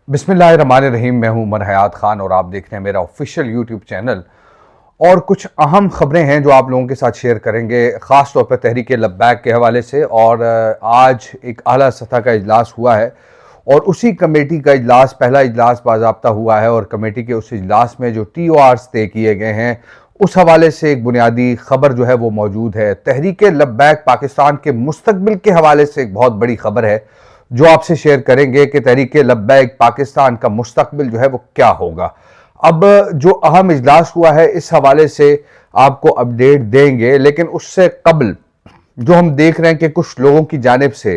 बिस्मिल्लाहिर्रहमानिर्रहीम। मैं हूं उमर हयात खान और आप देख रहे हैं मेरा ऑफिशियल यूट्यूब चैनल। और कुछ अहम खबरें हैं जो आप लोगों के साथ शेयर करेंगे, ख़ास तौर पर तहरीक लब्बैक के हवाले से। और आज एक आला सतह का इजलास हुआ है और उसी कमेटी का इजलास, पहला इजलास बाज़ाब्ता हुआ है और कमेटी के उस इजलास में जो TORs तय किए गए हैं उस हवाले से एक बुनियादी खबर जो है वो मौजूद है। तहरीक लब्बैक पाकिस्तान के मुस्तकबिल के हवाले से एक बहुत बड़ी खबर है जो आपसे शेयर करेंगे कि तहरीक लब्बैक पाकिस्तान का मुस्तकबिल जो है वो क्या होगा। अब जो अहम इजलास हुआ है इस हवाले से आपको अपडेट देंगे, लेकिन उससे कबल जो हम देख रहे हैं कि कुछ लोगों की जानिब से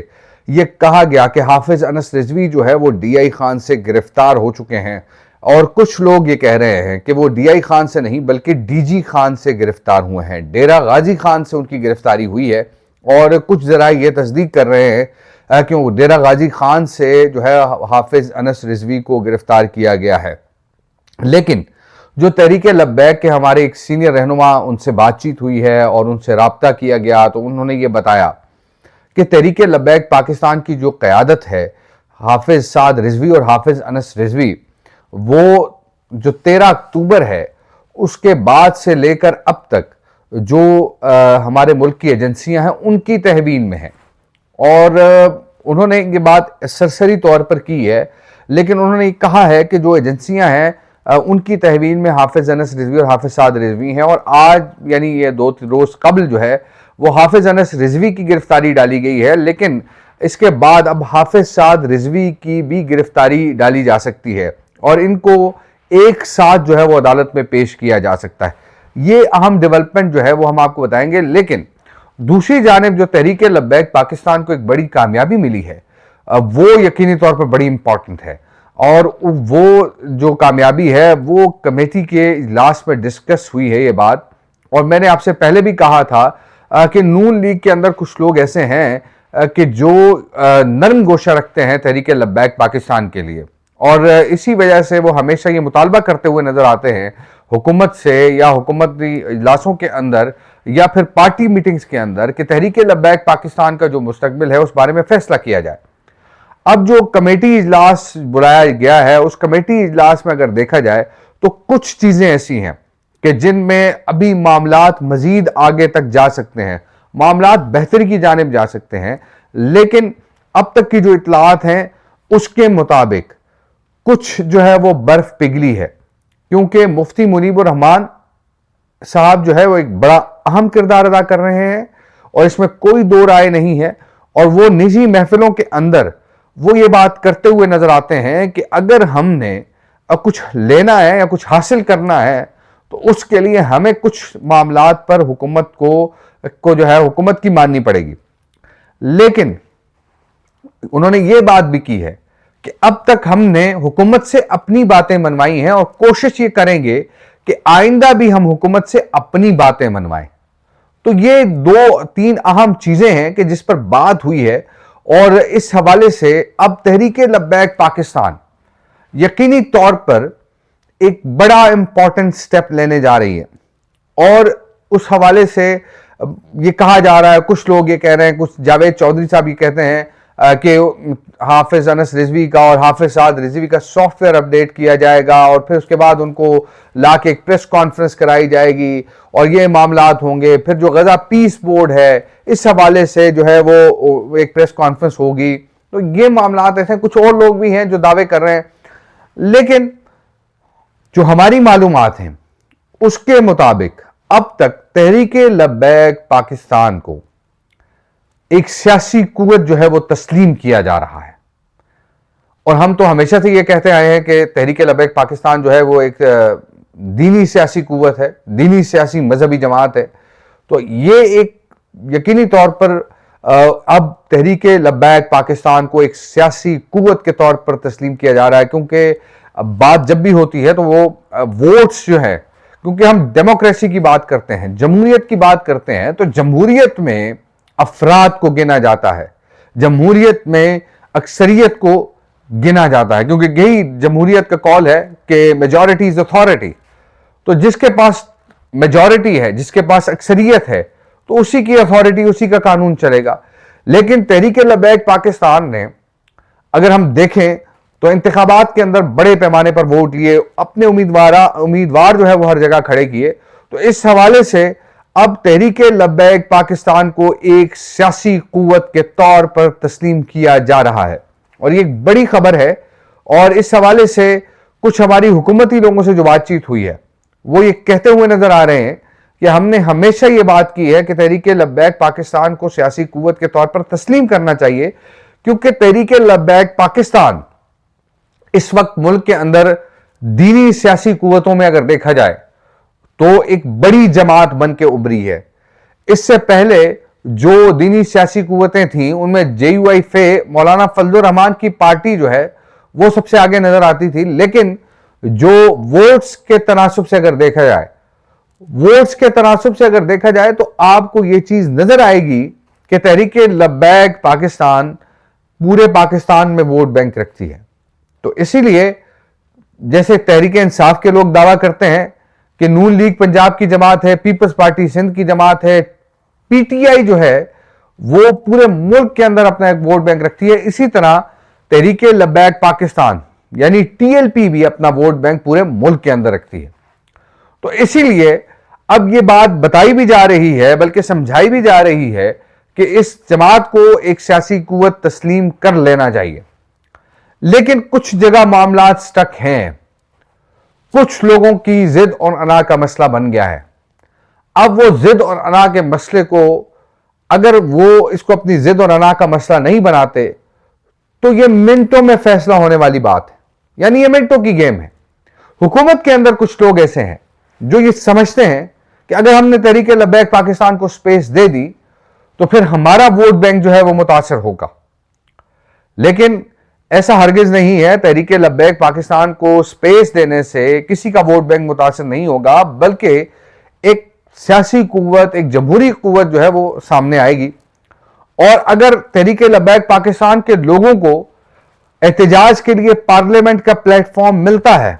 ये कहा गया कि हाफिज अनस रिजवी जो है वो DI खान से गिरफ्तार हो चुके हैं। और कुछ लोग ये कह रहे हैं कि वो DI खान से नहीं बल्कि DG खान से गिरफ्तार हुए हैं। डेरा गाजी खान से उनकी गिरफ्तारी हुई है और कुछ जरा ये तस्दीक कर रहे हैं कि डेरा गाजी खान से जो है हाफिज अनस रिजवी को गिरफ्तार किया गया है। लेकिन जो तहरीक लब्बैक के हमारे एक सीनियर रहनुमा, उनसे बातचीत हुई है और उनसे राब्ता किया गया तो उन्होंने ये बताया कि तहरीक लब्बैक पाकिस्तान की जो क़यादत है, हाफिज साद रिजवी और हाफिज अनस रिजवी, वो जो 13 अक्टूबर है उसके बाद से लेकर अब तक जो हमारे मुल्क की एजेंसियां हैं उनकी तहवीन में है। और उन्होंने ये बात सरसरी तौर पर की है, लेकिन उन्होंने कहा है कि जो एजेंसियां हैं उनकी तहवीन में हाफिज अनस रिजवी और हाफिज साद रिजवी हैं। और आज यानी ये 2 रोज कबल जो है वो हाफिज अनस रिजवी की गिरफ्तारी डाली गई है, लेकिन इसके बाद अब हाफिज साद रिजवी की भी गिरफ्तारी डाली जा सकती है और इनको एक साथ जो है वो अदालत में पेश किया जा सकता है। ये अहम डेवलपमेंट जो है वो हम आपको बताएंगे। लेकिन दूसरी जानिब जो तहरीक लब्बैक पाकिस्तान को एक बड़ी कामयाबी मिली है वो यकीनी तौर पर बड़ी इंपॉर्टेंट है। और वो जो कामयाबी है वो कमेटी के इजलास में डिस्कस हुई है ये बात। और मैंने आपसे पहले भी कहा था कि नून लीग के अंदर कुछ लोग ऐसे हैं कि जो नरम गोशा रखते हैं तहरीक लब्बैक पाकिस्तान के लिए, और इसी वजह से वो हमेशा ये मुतालबा करते हुए नजर आते हैं हुकूमत से या हुकूमती इजलासों के अंदर या फिर पार्टी मीटिंग्स के अंदर कि तहरीक लब्बैक पाकिस्तान का जो मुस्तकबिल है उस बारे में फैसला किया जाए। अब जो कमेटी इजलास बुलाया गया है उस कमेटी इजलास में अगर देखा जाए तो कुछ चीजें ऐसी हैं कि जिनमें अभी मामलात मजीद आगे तक जा सकते हैं, मामलात बेहतरी की जानिब जा सकते हैं। लेकिन अब तक की जो इतलात हैं उसके मुताबिक कुछ जो है वो बर्फ पिघली है, क्योंकि मुफ्ती मुनीबुर रहमान साहब जो है वो एक बड़ा अहम किरदार अदा कर रहे हैं और इसमें कोई दो राय नहीं है। और वो निजी महफिलों के अंदर वो ये बात करते हुए नजर आते हैं कि अगर हमने कुछ लेना है या कुछ हासिल करना है तो उसके लिए हमें कुछ मामलात पर हुकूमत को जो है हुकूमत की माननी पड़ेगी। लेकिन उन्होंने ये बात भी की है कि अब तक हमने हुकूमत से अपनी बातें मनवाई हैं और कोशिश ये करेंगे कि आइंदा भी हम हुकूमत से अपनी बातें मनवाएं। तो ये 2-3 अहम चीजें हैं कि जिस पर बात हुई है और इस हवाले से अब तहरीक लब्बैक पाकिस्तान यकीनी तौर पर एक बड़ा इंपॉर्टेंट स्टेप लेने जा रही है। और उस हवाले से ये कहा जा रहा है, कुछ लोग ये कह रहे हैं, कुछ जावेद चौधरी साहब ये कहते हैं कि हाफिज अनस रिजवी का और हाफिज साद रिजवी का सॉफ्टवेयर अपडेट किया जाएगा और फिर उसके बाद उनको ला के एक प्रेस कॉन्फ्रेंस कराई जाएगी और ये मामलात होंगे। फिर जो गजा पीस बोर्ड है इस हवाले से जो है वो एक प्रेस कॉन्फ्रेंस होगी। तो ये मामलात ऐसे, कुछ और लोग भी हैं जो दावे कर रहे हैं। लेकिन जो हमारी मालूमात हैं उसके मुताबिक अब तक तहरीक लब्बैक पाकिस्तान को एक सियासी कुव्वत जो है वो तस्लीम किया जा रहा है। और हम तो हमेशा से ये कहते आए हैं कि तहरीक लब्बैक पाकिस्तान जो है वो एक दीनी सियासी कुव्वत है, दीनी सियासी मजहबी जमात है। तो ये एक यकीनी तौर पर अब तहरीक लब्बैक पाकिस्तान को एक सियासी कुव्वत के तौर पर तस्लीम किया जा रहा है, क्योंकि बात जब भी होती है तो वो वोट्स जो है, क्योंकि हम डेमोक्रेसी की बात करते हैं, जमहूरियत की बात करते हैं, तो जमहूरियत में अफराद को गिना जाता है, जमहूरियत में अक्सरियत को गिना जाता है, क्योंकि यही जमहूरियत का कॉल है कि मेजॉरिटी इज अथॉरिटी। तो जिसके पास मेजॉरिटी है, जिसके पास अक्सरियत है, तो उसी की अथॉरिटी, उसी का कानून चलेगा। लेकिन तहरीक लब्बैक पाकिस्तान ने, अगर हम देखें तो इंतखाबात के अंदर बड़े पैमाने पर वोट लिए, अपने उम्मीदवार जो है वो हर जगह खड़े किए। तो इस हवाले से अब तहरीके लब्बैक पाकिस्तान को एक सियासी कुव्वत के तौर पर तस्लीम किया जा रहा है और ये एक बड़ी खबर है। और इस हवाले से कुछ हमारी हुकूमती लोगों से जो बातचीत हुई है वो ये कहते हुए नजर आ रहे हैं कि हमने हमेशा ये बात की है कि तहरीके लब्बैक पाकिस्तान को सियासी कुव्वत के तौर पर तस्लीम करना चाहिए, क्योंकि तहरीके लब्बैक पाकिस्तान इस वक्त मुल्क के अंदर दीनी सियासी कुव्वतों में अगर देखा जाए तो एक बड़ी जमात बन के उभरी है। इससे पहले जो दीनी सियासी कुव्वतें थीं उनमें JUI-FA मौलाना फजलुर रहमान की पार्टी जो है वो सबसे आगे नजर आती थी। लेकिन जो वोट्स के तनासुब से अगर देखा जाए, तो आपको यह चीज नजर आएगी कि तहरीके लब्बैक पाकिस्तान पूरे पाकिस्तान में वोट बैंक रखती है। तो इसीलिए जैसे तहरीके इंसाफ के लोग दावा करते हैं कि नून लीग पंजाब की जमात है, पीपल्स पार्टी सिंध की जमात है, PTI जो है वो पूरे मुल्क के अंदर अपना एक वोट बैंक रखती है, इसी तरह तहरीके लब्बैक पाकिस्तान यानी TLP भी अपना वोट बैंक पूरे मुल्क के अंदर रखती है। तो इसीलिए अब यह बात बताई भी जा रही है, बल्कि समझाई भी जा रही है कि इस जमात को एक सियासी कुव्वत तस्लीम कर लेना चाहिए। लेकिन कुछ जगह मामला स्टक हैं, कुछ लोगों की जिद और अना का मसला बन गया है। अब वो जिद और अना के मसले को, अगर वो इसको अपनी जिद और अना का मसला नहीं बनाते तो ये मिनटों में फैसला होने वाली बात है, यानी ये मिनटों की गेम है। हुकूमत के अंदर कुछ लोग ऐसे हैं जो ये समझते हैं कि अगर हमने तहरीके लब्बैक पाकिस्तान को स्पेस दे दी तो फिर हमारा वोट बैंक जो है वो मुतासर होगा। लेकिन ऐसा हरगिज नहीं है। तहरीके लब्बैक पाकिस्तान को स्पेस देने से किसी का वोट बैंक मुतासर नहीं होगा, बल्कि एक सियासी कुव्वत, एक जमहूरी कुव्वत जो है वो सामने आएगी। और अगर तहरीके लब्बैक पाकिस्तान के लोगों को एहतजाज के लिए पार्लियामेंट का प्लेटफॉर्म मिलता है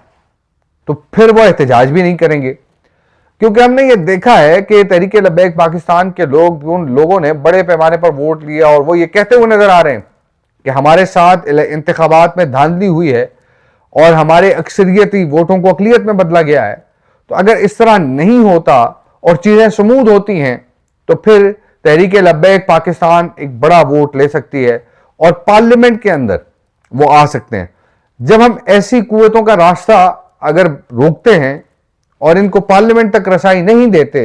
तो फिर वो एहतजाज भी नहीं करेंगे, क्योंकि हमने ये देखा है कि तहरीके लब्बैक पाकिस्तान के उन लोगों ने बड़े पैमाने पर वोट लिया और वो ये कहते हुए नजर आ रहे हैं कि हमारे साथ इंतखाबात में धांधली हुई है और हमारे अक्सरियती वोटों को अकलियत में बदला गया है। तो अगर इस तरह नहीं होता और चीजें स्मूथ होती हैं तो फिर तहरीके लब्बैक पाकिस्तान एक बड़ा वोट ले सकती है और पार्लियामेंट के अंदर वो आ सकते हैं। जब हम ऐसी कुव्वतों का रास्ता अगर रोकते हैं और इनको पार्लियामेंट तक रसाई नहीं देते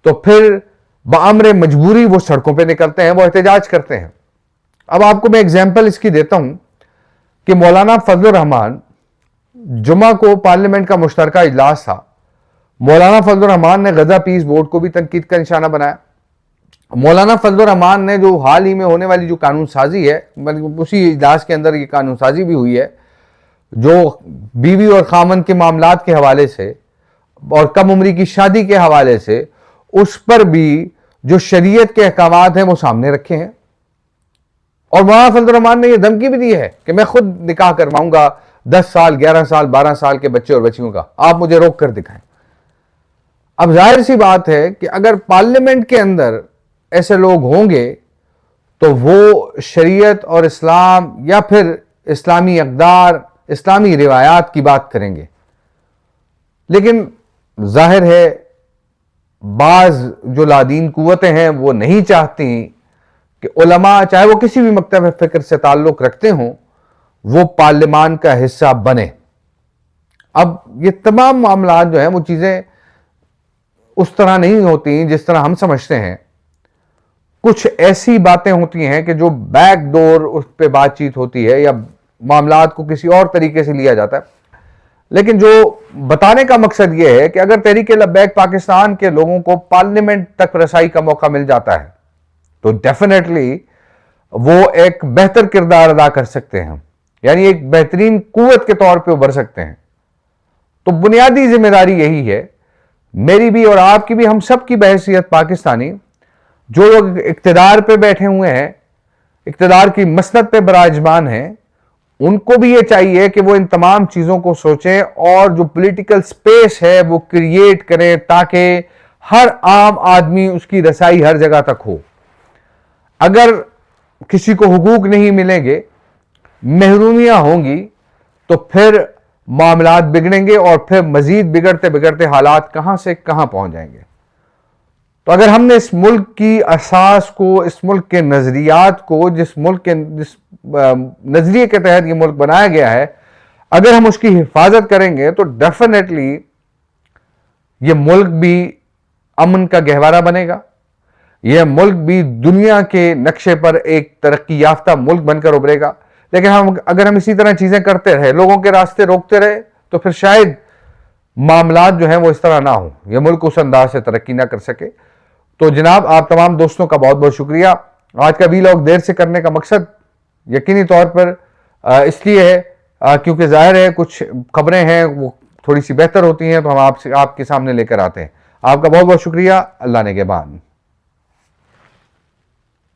तो फिर बाअमरे मजबूरी वो सड़कों पे निकलते हैं, वो एहतजाज करते हैं। अब आपको मैं एग्जांपल इसकी देता हूं कि मौलाना फजलुर रहमान, जुमा को पार्लियामेंट का मुश्तरका इजलास था। मौलाना फजलुर रहमान ने गजा पीस बोर्ड को भी तनकीद का निशाना बनाया। मौलाना फजलुर रहमान ने जो हाल ही में होने वाली जो कानून साजी है, उसी इजलास के अंदर ये कानून साजी भी हुई है, जो बीवी और खामन के मामलात के हवाले से और कम उम्री की शादी के हवाले से, उस पर भी जो शरीयत के अहकामात हैं वो सामने रखे हैं। और मौलाना फजलुर रहमान ने यह धमकी भी दी है कि मैं खुद निकाह करवाऊंगा 10 साल, 11 साल, 12 साल के बच्चे और बच्चियों का, आप मुझे रोक कर दिखाएं। अब जाहिर सी बात है कि अगर पार्लियामेंट के अंदर ऐसे लोग होंगे तो वो शरीयत और इस्लाम या फिर इस्लामी अक़दार, इस्लामी रिवायात की बात करेंगे। लेकिन जाहिर है बाज जो लादीन कुव्वतें हैं वो नहीं चाहती कि उलमा, चाहे वो किसी भी मकतब फ़िक्र से ताल्लुक़ रखते हों, वो पार्लियामान का हिस्सा बने। अब ये तमाम मामला जो हैं वो चीज़ें उस तरह नहीं होती जिस तरह हम समझते हैं। कुछ ऐसी बातें होती हैं कि जो बैक डोर उस पर बातचीत होती है या मामलात को किसी और तरीके से लिया जाता है। लेकिन जो बताने का मकसद यह है कि अगर तहरीके लब्बैक पाकिस्तान के लोगों को पार्लियामेंट तक रसाई का मौका मिल जाता है तो डेफिनेटली वो एक बेहतर किरदार अदा कर सकते हैं, यानी एक बेहतरीन कुव्वत के तौर पे उभर सकते हैं। तो बुनियादी जिम्मेदारी यही है, मेरी भी और आपकी भी, हम सब की बहैसियत पाकिस्तानी, जो लोग इक्तदार पे बैठे हुए हैं, इक्तदार की मसनद पे बराजमान हैं, उनको भी ये चाहिए कि वो इन तमाम चीज़ों को सोचें और जो पॉलिटिकल स्पेस है वो क्रिएट करें ताकि हर आम आदमी उसकी रसाई हर जगह तक हो। अगर किसी को हुकूक नहीं मिलेंगे महरूमियां होंगी तो फिर मामलात बिगड़ेंगे और फिर मजीद बिगड़ते बिगड़ते हालात कहां से कहां पहुंच जाएंगे। तो अगर हमने इस मुल्क की असास को, इस मुल्क के नजरियात को, जिस नजरिए के तहत ये मुल्क बनाया गया है, अगर हम उसकी हिफाजत करेंगे तो डेफिनेटली ये मुल्क भी अमन का गहवारा बनेगा। यह मुल्क भी दुनिया के नक्शे पर एक तरक्की याफ्ता मुल्क बनकर उभरेगा। लेकिन अगर हम इसी तरह चीजें करते रहे, लोगों के रास्ते रोकते रहे, तो फिर शायद मामलात जो हैं वो इस तरह ना हो, यह मुल्क उस अंदाज से तरक्की ना कर सके। तो जनाब, आप तमाम दोस्तों का बहुत बहुत शुक्रिया। आज का वीलॉग देर से करने का मकसद यकीनी तौर पर इसलिए है क्योंकि जाहिर है कुछ खबरें हैं वो थोड़ी सी बेहतर होती हैं, तो हम आपके सामने लेकर आते हैं। आपका बहुत बहुत शुक्रिया। अल्लाह ने के बाद।